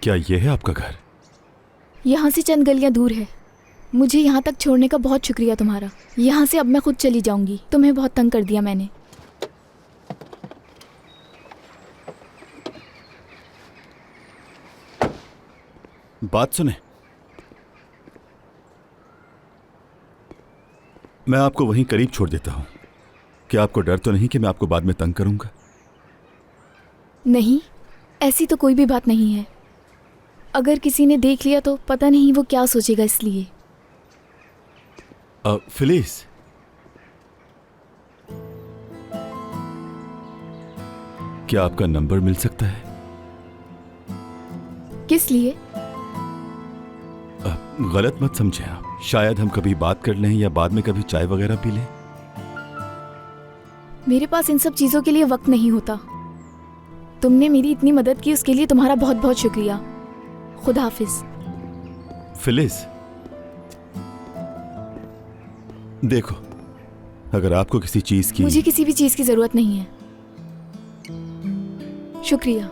क्या ये है आपका घर? यहाँ से चंद गलियाँ दूर है। मुझे यहाँ तक छोड़ने का बहुत शुक्रिया तुम्हारा। यहाँ से अब मैं खुद चली जाऊंगी। तुम्हें बहुत तंग कर दिया मैंने। बात सुने, मैं आपको वहीं करीब छोड़ देता हूं। क्या आपको डर तो नहीं कि मैं आपको बाद में तंग करूंगा? नहीं, ऐसी तो कोई भी बात नहीं है। अगर किसी ने देख लिया तो पता नहीं वो क्या सोचेगा, इसलिए। फिलिस, क्या आपका नंबर मिल सकता है? किस लिए? गलत मत समझे आप। शायद हम कभी बात कर लें या बाद में कभी चाय वगैरह पी लें। मेरे पास इन सब चीज़ों के लिए वक्त नहीं होता। तुमने मेरी इतनी मदद की, उसके लिए तुम्हारा बहुत बहुत शुक्रिया। खुदा हाफिज। फिलिस, देखो, अगर आपको किसी चीज की मुझे किसी भी चीज़ की ज़रूरत नहीं है। शुक्रिया।